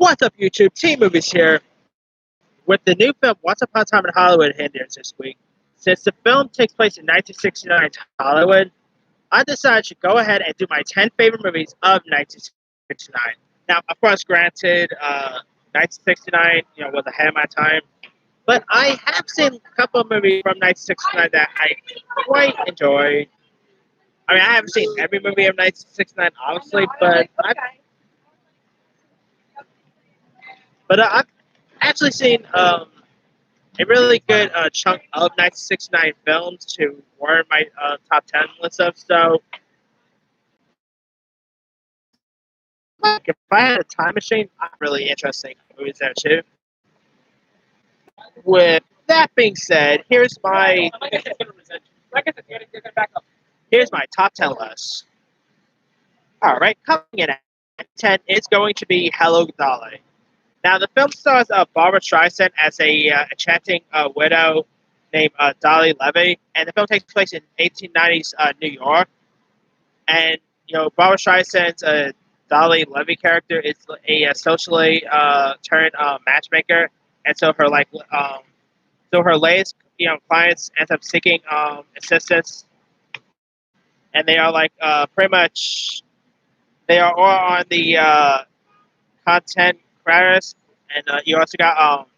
What's up, YouTube? Team Movies here with the new film Once Upon a Time in Hollywood in theaters this week. Since the film takes place in 1969 Hollywood, I decided to go ahead and do my 10 favorite movies of 1969. Now, of course, granted, 1969 was ahead of my time, but I have seen a couple of movies from 1969 that I quite enjoy. I mean, I haven't seen every movie of 1969, obviously, I've actually seen a really good chunk of 1969 films to warrant my top 10 list of. So, like, if I had a time machine, I'm really interesting movies there too. With that being said, here's my top 10 list. All right, coming in at 10 is going to be Hello Dolly. Now, the film stars Barbara Streisand as a enchanting widow named Dolly Levy, and the film takes place in 1890s New York. And Barbara Streisand's Dolly Levy character is a socially turned matchmaker, and so her latest clients end up seeking assistance, and they are like pretty much they are all on the content creators, and you also got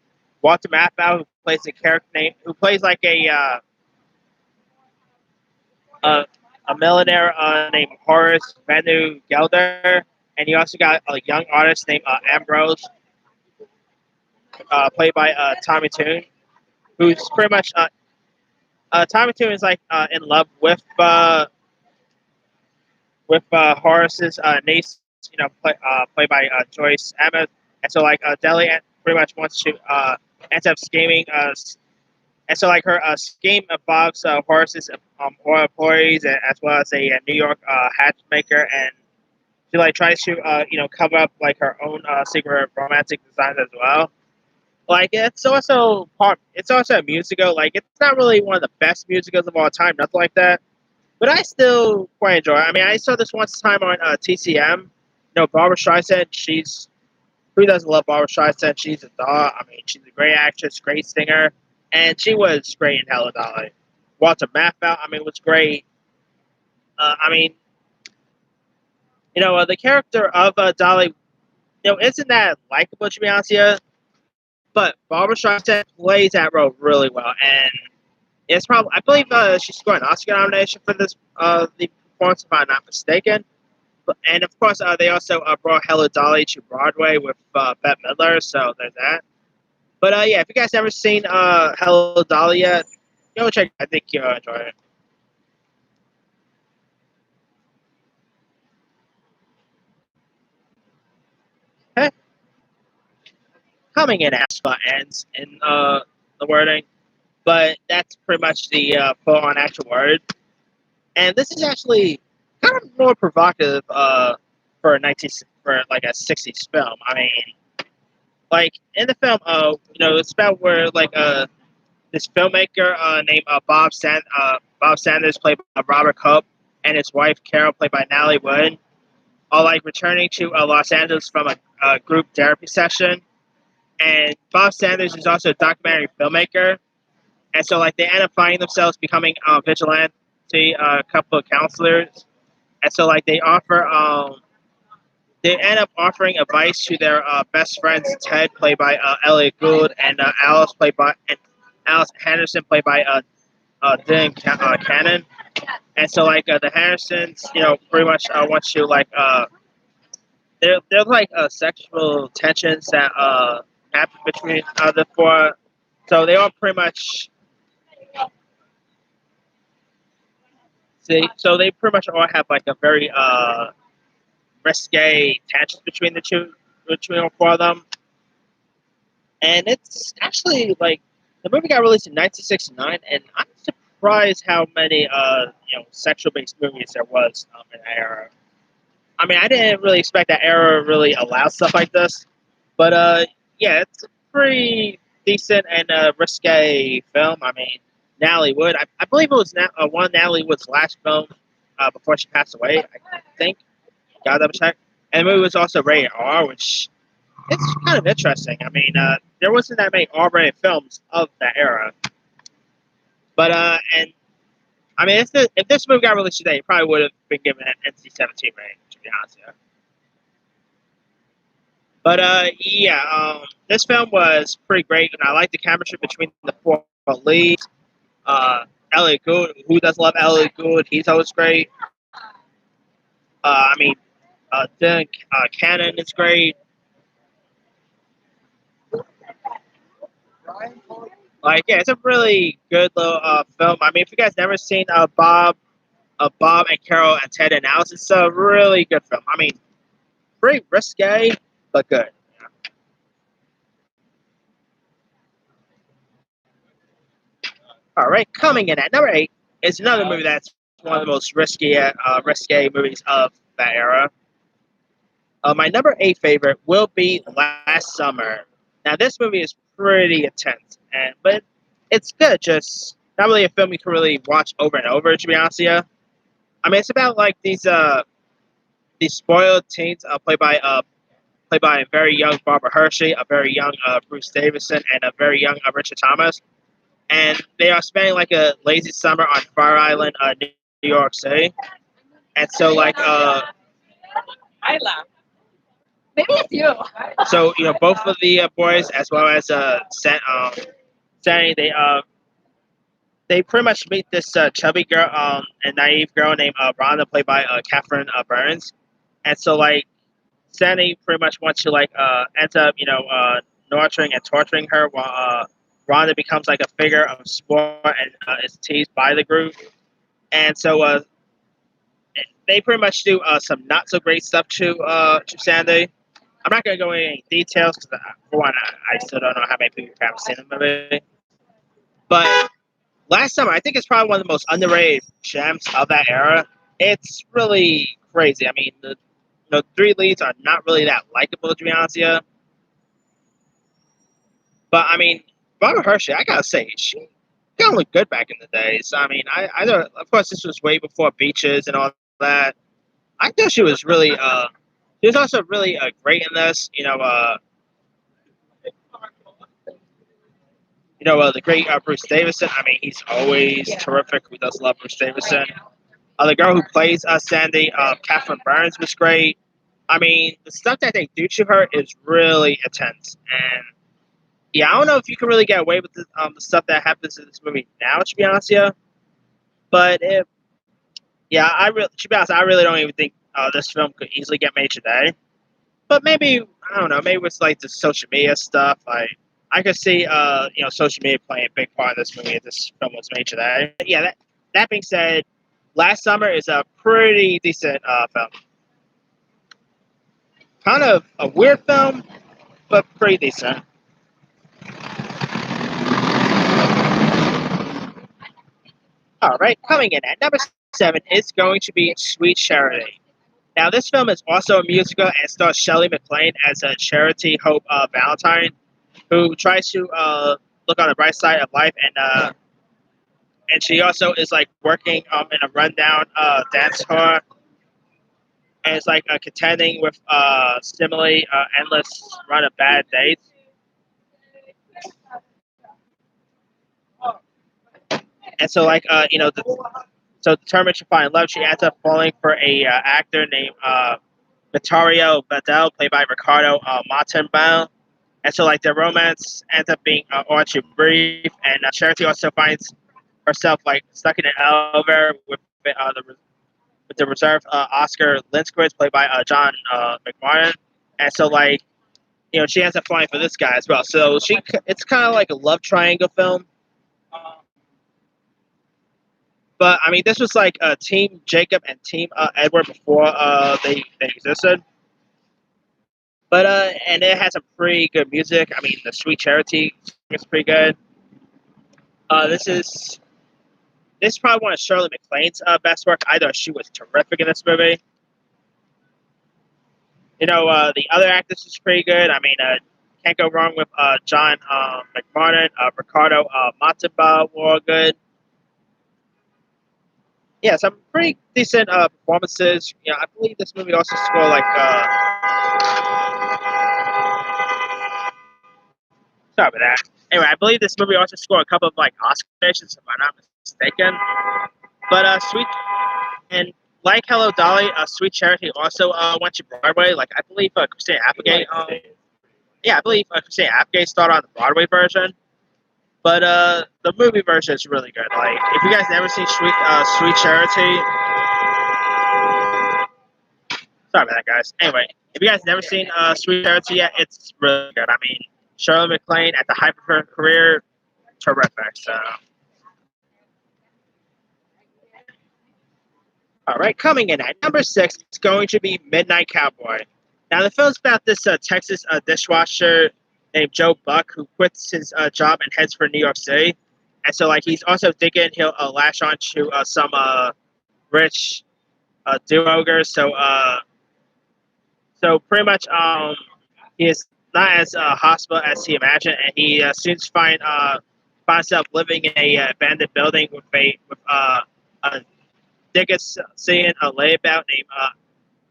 Walter Matthau, who plays a character who plays like a a millionaire named Horace Vanu Gelder, and you also got a young artist named Ambrose, played by Tommy Tune, who's pretty much Tommy Tune is like in love with Horace's niece, played by Joyce Emmett, and so like Deli pretty much wants to ends up scheming and so like her scheme involves Horace's oil employees as well as a New York hat maker, and she like tries to cover up like her own secret romantic designs as well. Like it's also a musical. Like it's not really one of the best musicals of all time, nothing like that. But I still quite enjoy it. I mean, I saw this once time on TCM. Barbara Streisand. Who doesn't love Barbara Streisand? She's a doll. I mean, she's a great actress, great singer, and she was great in Hello Dolly. Walter Matthau, I mean, was great. I mean, the character of Dolly, isn't that likable to be honest with you? But Barbara Streisand plays that role really well, and it's probably I believe she's got an Oscar nomination for this the performance, if I'm not mistaken. And of course, they also brought Hello Dolly to Broadway with Bette Midler, so there's that. But yeah, if you guys never seen Hello Dolly yet, go check. I think you'll enjoy it. Okay. Coming in as ends in the wording, but that's pretty much the full-on actual word. And this is actually kind of more provocative for like a '60s film. I mean, like in the film, it's about where like this filmmaker named Bob Sanders, played by Robert Cope, and his wife Carol, played by Natalie Wood, are like returning to Los Angeles from a group therapy session. And Bob Sanders is also a documentary filmmaker, and so like they end up finding themselves becoming vigilante couple of counselors, and so like they end up offering advice to their best friends Ted, played by Elliot Gould, and Alice Henderson, played by Dylan Cannon. And so like the Hendersons, pretty much want to like they're like sexual tensions that happen between the four. So they all pretty much so they pretty much all have like a very risque tensions between all four of them. And it's actually like the movie got released in 1969, and I'm surprised how many sexual based movies there was in that era. I mean, I didn't really expect that era really allow stuff like this, but yeah, it's a pretty decent and risque film. I mean, Natalie Wood, I believe it was one of Natalie Wood's last film before she passed away. I think. Gotta double check. And the movie was also rated R, which it's kind of interesting. I mean, there wasn't that many R-rated films of that era, but and I mean, if this movie got released today, it probably would have been given an NC-17 rating, to be honest. Yeah. But yeah, this film was pretty great, and I like the chemistry between the four leads. Uh, Elliot Gould, who doesn't love Elliot Gould? He's always great. I mean, Dylan Cannon is great. Like, yeah, it's a really good little film. I mean, if you guys never seen Bob and Carol and Ted and Alice, it's a really good film. I mean, pretty risque, but good. All right, coming in at number 8 is another movie that's one of the most risque movies of that era. My number 8 favorite will be Last Summer. Now, this movie is pretty intense, but it's good. Just not really a film you can really watch over and over. To be honest with you, I mean, it's about like these spoiled teens played by a very young Barbara Hershey, a very young Bruce Davison, and a very young Richard Thomas. And they are spending like a lazy summer on Fire Island, New York City. And so like I laugh. Maybe it's you. so both of the boys as well as Sandy, they pretty much meet this chubby girl and naive girl named Rhonda, played by Catherine Burns. And so like Sandy pretty much wants to like ends up nurturing and torturing her while Rhonda becomes like a figure of sport and is teased by the group. And so they pretty much do some not so great stuff to Sandy. I'm not going to go into any details because for one, I still don't know how many people have seen the movie. But Last Summer, I think it's probably one of the most underrated gems of that era. It's really crazy. I mean, the three leads are not really that likable, to be honest with you. But I mean, Barbara Hershey, I gotta say, she kind of looked good back in the days. I mean, I don't. Of course, this was way before Beaches and all that. I thought she was really. She was also really great in this. The great Bruce Davison. I mean, he's always terrific. Who does love Bruce Davison? The girl who plays Sandy, Catherine Burns, was great. I mean, the stuff that they do to her is really intense. And yeah, I don't know if you can really get away with the stuff that happens in this movie now, to be honest with you. But yeah, to be honest, I really don't even think this film could easily get made today. But maybe, I don't know, maybe with like the social media stuff, I could see social media playing a big part in this movie if this film was made today. But yeah, that being said, Last Summer is a pretty decent film. Kind of a weird film, but pretty decent. All right, coming in at number 7 is going to be Sweet Charity. Now, this film is also a musical and stars Shelley MacLaine as a Charity Hope Valentine, who tries to look on the bright side of life, and she also is like working in a rundown dance hall, and it's like contending with similarly endless run of bad dates. And so like so determined to find love, she ends up falling for a actor named Vittorio Badell, played by Ricardo Montalban. And so like their romance ends up being all too brief, and Charity also finds herself like stuck in an elevator with the reserve Oscar Lindquist, played by John McMartin. And so like she ends up falling for this guy as well. So it's kind of like a love triangle film. But I mean, this was like Team Jacob and Team Edward before they existed. But and it has some pretty good music. I mean, the Sweet Charity is pretty good. This is probably one of Shirley MacLaine's best work. Either she was terrific in this movie. The other actress is pretty good. I mean, can't go wrong with John McMartin, Ricardo Montalban were good. Yeah, some pretty decent performances. I believe this movie also scored like Sorry about that. Anyway, I believe this movie also scored a couple of like Oscar nominations, if I'm not mistaken. But Sweet and like Hello Dolly, Sweet Charity also went to Broadway. Like I believe Christina Applegate. Yeah, I believe Christina Applegate started on the Broadway version. But the movie version is really good. Like if you guys never seen Sweet Charity, sorry about that, guys. Anyway, if you guys never seen Sweet Charity yet, it's really good. I mean, Shirley MacLaine at the height of her career, terrific. So, all right, coming in at number 6, it's going to be Midnight Cowboy. Now, the film's about this Texas dishwasher named Joe Buck who quits his job and heads for New York City. And so, like, he's also thinking he'll lash on to some rich do-ogres. So pretty much, he is not as hospitable as he imagined, and he soon finds himself living in a abandoned building with a Dickinson layabout named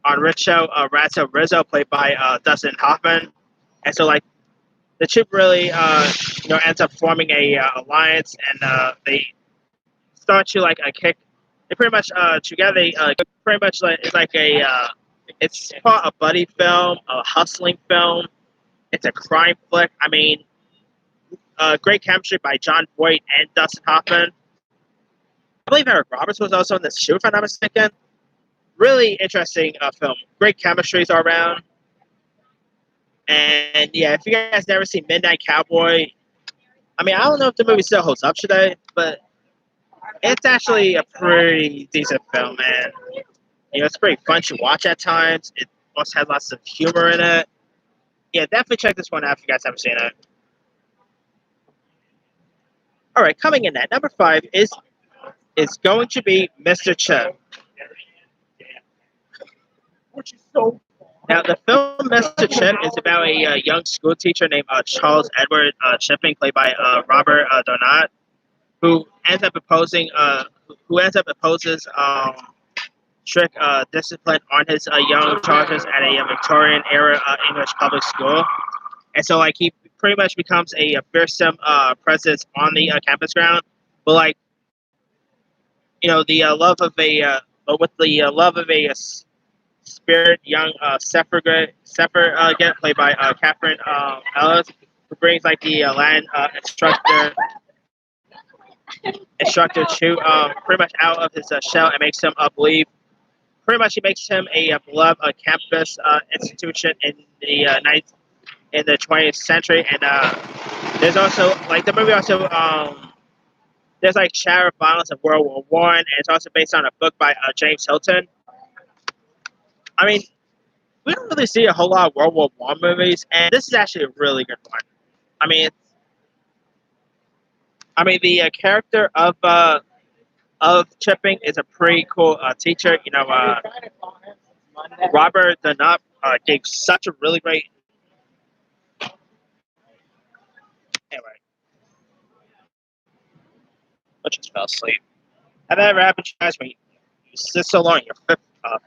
Enrico Razzo Rizzo, played by Dustin Hoffman. And so, like, the two really, ends up forming a alliance, and they start to like kick. They pretty much together. They pretty much like it's like it's called a buddy film, a hustling film. It's a crime flick. I mean, great chemistry by John Voight and Dustin Hoffman. I believe Eric Roberts was also in this show, if I'm not mistaken. Really interesting film. Great chemistries all around. And yeah, if you guys never seen Midnight Cowboy, I mean, I don't know if the movie still holds up today, but it's actually a pretty decent film, man. It's pretty fun to watch at times. It also has lots of humor in it. Yeah, definitely check this one out if you guys haven't seen it. All right, coming in at number 5 is going to be Mr. Chip. Now, the film Mr. Chip is about a young school teacher named Charles Edward Chipping, played by Robert Donat, who ends up imposes strict discipline on his young charges at a Victorian era English public school. And so, like, he pretty much becomes a fearsome presence on the campus ground. But, like, the love of with the love of a spirit young suffragette, played by Catherine Ellis, who brings, like, the Latin instructor to pretty much out of his shell and makes him believe. Pretty much, he makes him a beloved campus institution in the 20th century, and there's also like the movie also there's like shadow of violence of World War One, and it's also based on a book by James Hilton. I mean, we don't really see a whole lot of World War One movies, and this is actually a really good one. I mean, the character of Chipping is a pretty cool teacher. Robert Dunlop gave such a really great. Anyway, I just fell asleep. Have that ever happened to you guys when you sit so long, your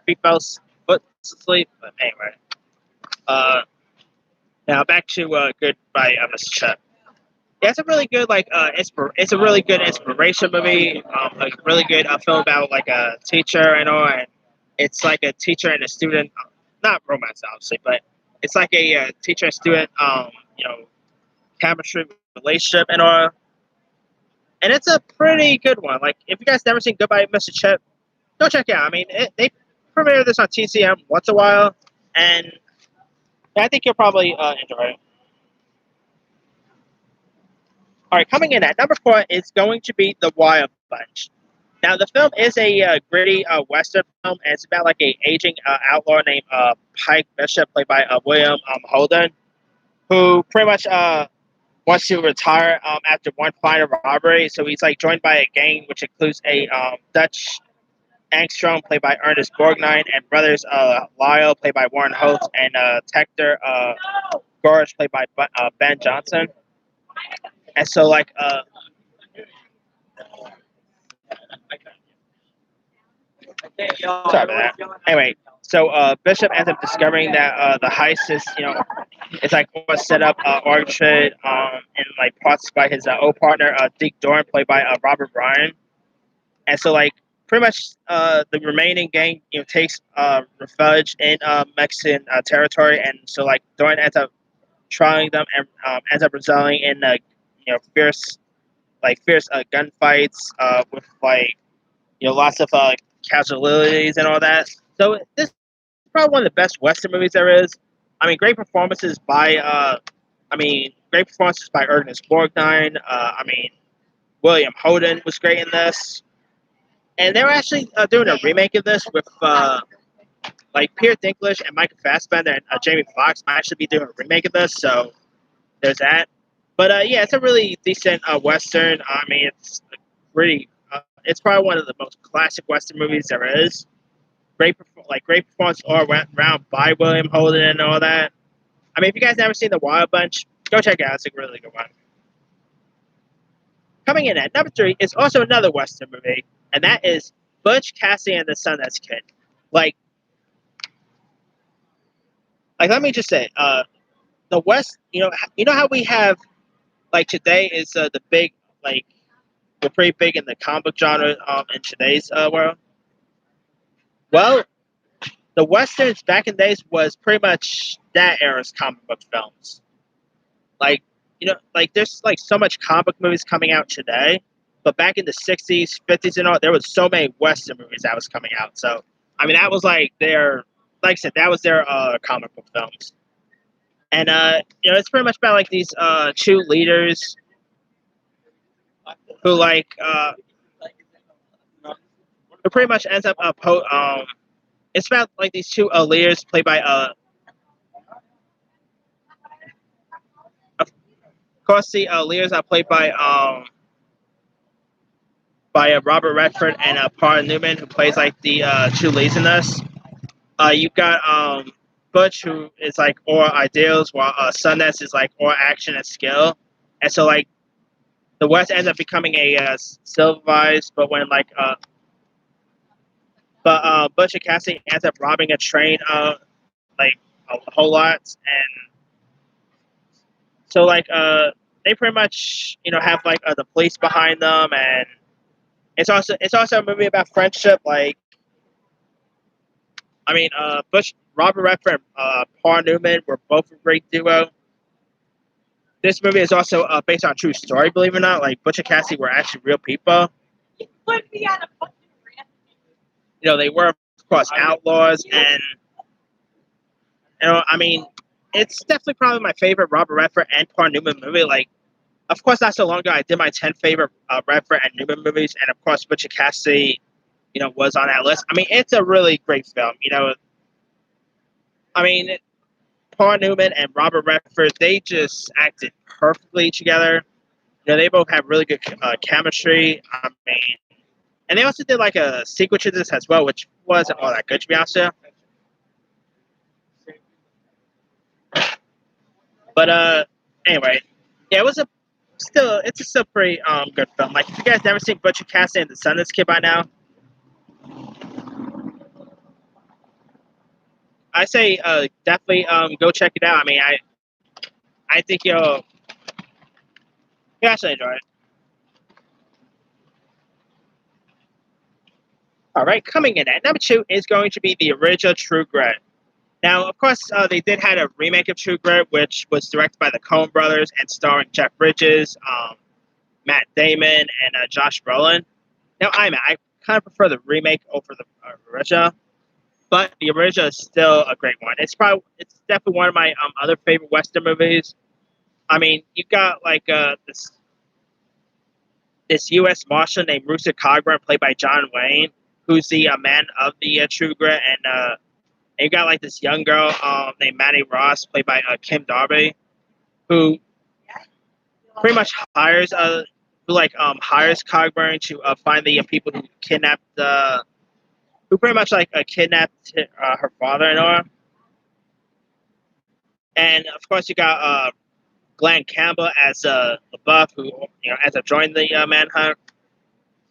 feet fell asleep? But anyway, now back to Goodbye, Mr. Chip. Yeah, it's a really good it's a really good inspiration movie. A really good film about like a teacher and all, and it's like a teacher and a student, not romance obviously, but it's like a teacher and student chemistry relationship and all. And it's a pretty good one. Like, if you guys never seen Goodbye, Mr. Chip, go check it out. I mean, they premiere this on TCM once a while, and I think you'll probably enjoy it. All right, coming in at number 4 is going to be The Wild Bunch. Now, the film is a gritty Western film, and it's about like a aging outlaw named Pike Bishop, played by William Holden, who pretty much wants to retire after one final robbery. So he's like joined by a gang, which includes a Dutch Angstrom, played by Ernest Borgnine, and brothers Lyle, played by Warren Holt, and Tector Gorge, played by Ben Johnson. And so, like, sorry about that. Anyway, so Bishop ends up discovering that the heist is, It's like all set up, orchestrated, and like parts by his old partner, Dick Doran, played by Robert Bryan. And so like pretty much the remaining gang takes refuge in Mexican territory, and so like Doran ends up trying them and ends up resulting in fierce fierce gunfights with like lots of casualties and all that. So this is probably one of the best Western movies there is. I mean, great performances by great performances by Ernest Borgnine. I mean, William Holden was great in this, and they were actually doing a remake of this with like Peter Dinklage and Michael Fassbender and Jamie Foxx might actually be doing a remake of this. So there's that. But yeah, it's a really decent Western. I mean, it's really it's probably one of the most classic Western movies there is. Great performance all around by William Holden and all that. I mean, if you guys never seen The Wild Bunch, go check it out. It's a really good one. Coming in at number three is also another Western movie, and that is Butch Cassidy and the Sundance Kid. Like, let me just say, the West, you know how we have like today is the big like we're pretty big in the comic book genre in today's world. Well, the westerns back in the days was pretty much that era's comic book films. Like like there's like so much comic book movies coming out today, but back in the '60s, '50s, and all, there was so many western movies that was coming out. So I mean, that was like their, like I said, that was their comic book films. And it's pretty much about like these two leaders who who pretty much ends up it's about like these two leaders played by of course the leaders are played by Robert Redford and Paul Newman, who plays like the two leads in this. You've got Butch, who is like all ideals, while Sundance is like all action and skill. And so like the West ends up becoming a civilized, but when Butch and Cassidy ends up robbing a train like a whole lot, and so like they pretty much have like the police behind them, and it's also a movie about friendship. Like I mean, Robert Redford, and Paul Newman were both a great duo. This movie is also based on a true story, believe it or not. Like Butch and Cassidy were actually real people. You would be on a fucking rant. They were of course outlaws, and I mean, it's definitely probably my favorite Robert Redford and Paul Newman movie. Like, of course, not so long ago I did my 10 favorite Redford and Newman movies, and of course, Butch and Cassidy, was on that list. I mean, it's a really great film. I mean, Paul Newman and Robert Redford, they just acted perfectly together. They both have really good chemistry. I mean, and they also did like a sequel to this as well, which wasn't all that good to be honest with you. But anyway, yeah, it's a still pretty good film. Like if you guys never seen Butch and Cassidy and the Sundance Kid by now, I say definitely go check it out. I mean, I think you'll actually enjoy it. All right, coming in at number two is going to be the original True Grit. Now, of course, they did had a remake of True Grit, which was directed by the Coen Brothers and starring Jeff Bridges, Matt Damon, and Josh Brolin. Now, I kind of prefer the remake over the original, but the original is still a great one. It's definitely one of my other favorite Western movies. I mean, you got like this U.S. Marshal named Rooster Cogburn, played by John Wayne, who's the man of the True Grit, and you got like this young girl named Maddie Ross, played by Kim Darby, who pretty much hires Cogburn to find the people who kidnapped who pretty much like kidnapped her father-in-law. And of course, you got Glenn Campbell as LaBeouf, who ends up joining the manhunt.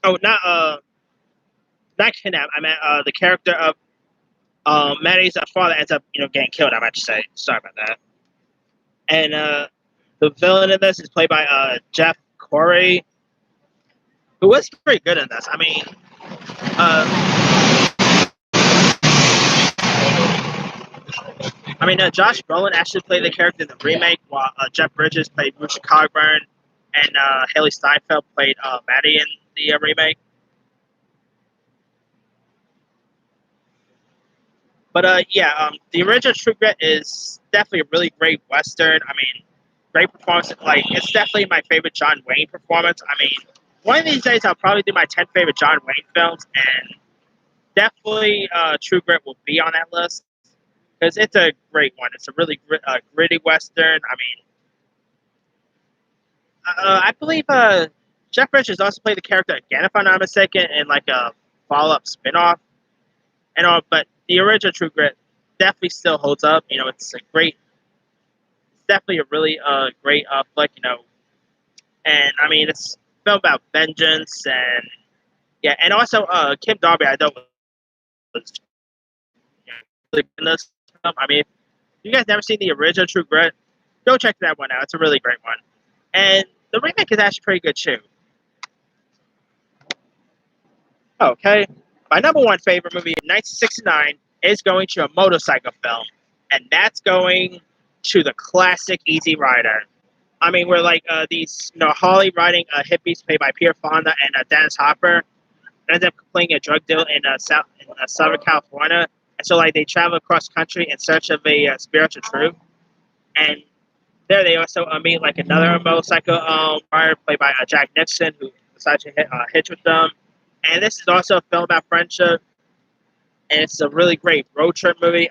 Oh, not kidnapped. I meant the character of Maddie's father ends up getting killed. I might say. Sorry about that. And the villain in this is played by Jeff Corey, who was pretty good in this. Josh Brolin actually played the character in the remake, while Jeff Bridges played Richard Cogburn, and Haley Steinfeld played Maddie in the remake. But the original True Grit is definitely a really great western. Great performance. Like, it's definitely my favorite John Wayne performance. One of these days I'll probably do my 10 favorite John Wayne films, and definitely True Grit will be on that list because it's a great one. It's a really gritty western. I believe Jeff Bridges also played the character again, if I'm not mistaken, in like a follow-up spin-off and all. But the original True Grit definitely still holds up. It's definitely a really great flick. And it's a film about vengeance and yeah, and also Kim Darby I thought was really good in this film. If you guys never seen the original True Grit, go check that one out. It's a really great one, and the remake is actually pretty good too. Okay, my number one favorite movie in 1969 is going to a motorcycle film, and that's going to the classic Easy Rider. We're like these, Harley riding hippies played by Pierre Fonda and Dennis Hopper ends up playing a drug deal in Southern California, and so like they travel across country in search of a spiritual truth, and there they also meet like another motorcycle rider played by Jack Nixon who decides to hitch with them, and this is also a film about friendship, and it's a really great road trip movie.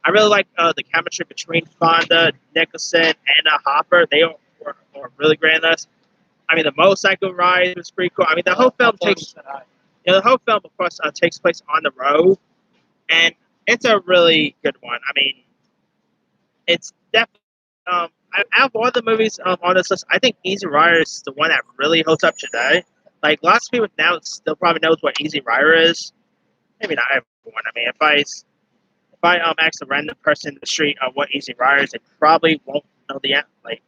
I really like the chemistry between Fonda, Nicholson, and Hopper. They were really great in this. The motorcycle ride was pretty cool. The whole film of course, takes place on the road, and it's a really good one. It's definitely out of all the movies on this list, I think Easy Rider is the one that really holds up today. Like lots of people now still probably knows what Easy Rider is. Maybe not everyone. If I ask a random person in the street what Easy Rider is, they probably won't know the answer. Like,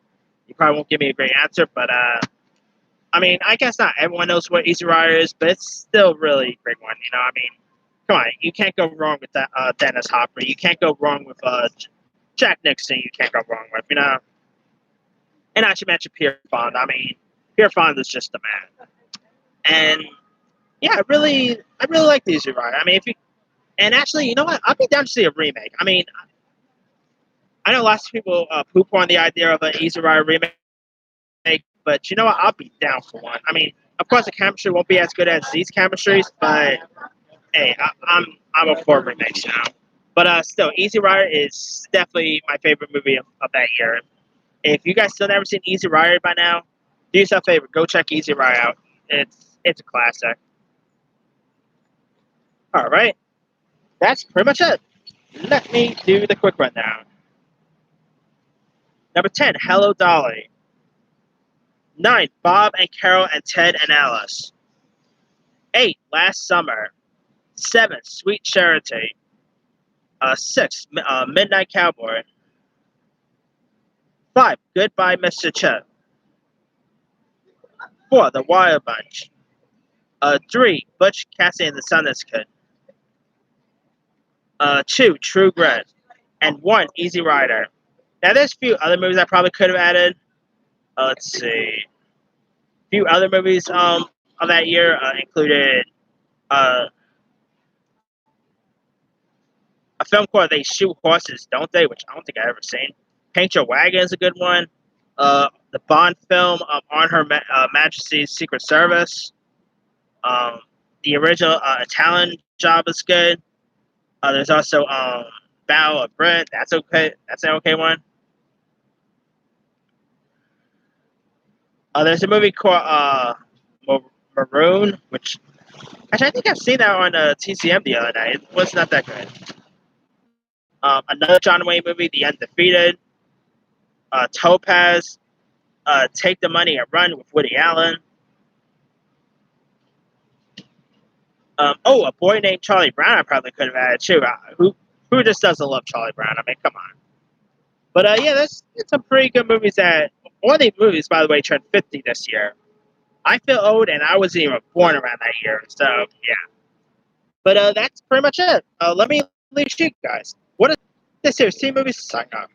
you probably won't give me a great answer, but I guess not everyone knows what Easy Rider is, but it's still really a great one. Come on, you can't go wrong with that Dennis Hopper. You can't go wrong with Jack Nixon. You can't go wrong with, And not to mention Pierre Fonda. Pierre Fonda is just the man. And yeah, I really like the Easy Rider. If you and actually, you know what? I'd be down to see a remake. I know lots of people poop on the idea of an Easy Rider remake, but you know what? I'll be down for one. Of course, the chemistry won't be as good as these chemistries, but hey, I'm a for remakes now. But still, Easy Rider is definitely my favorite movie of that year. If you guys still never seen Easy Rider by now, do yourself a favor, go check Easy Rider out. It's a classic. All right, that's pretty much it. Let me do the quick rundown. Number 10, Hello Dolly. 9, Bob and Carol and Ted and Alice. 8, Last Summer. 7, Sweet Charity. 6, Midnight Cowboy. 5, Goodbye, Mr. Chip. 4, The Wild Bunch. 3, Butch Cassidy and the Sundance Kid. 2, True Grit. And 1, Easy Rider. Now, there's a few other movies I probably could have added. Let's see. A few other movies of that year included a film called They Shoot Horses, Don't They? Which I don't think I've ever seen. Paint Your Wagon is a good one. The Bond film On Her Majesty's Secret Service. The original Italian Job is good. There's also Battle of Britain. That's okay. That's an okay one. There's a movie called Maroon, which actually I think I've seen that on TCM the other night. It was not that good. Another John Wayne movie, The Undefeated. Topaz. Take the Money and Run with Woody Allen. A Boy Named Charlie Brown I probably could have added too. Who just doesn't love Charlie Brown? Come on. But yeah, that's some pretty good movies. That one of these movies, by the way, turned 50 this year. I feel old, and I wasn't even born around that year. So yeah. But that's pretty much it. Let me leave you guys. What is this here? See movies? Sign off.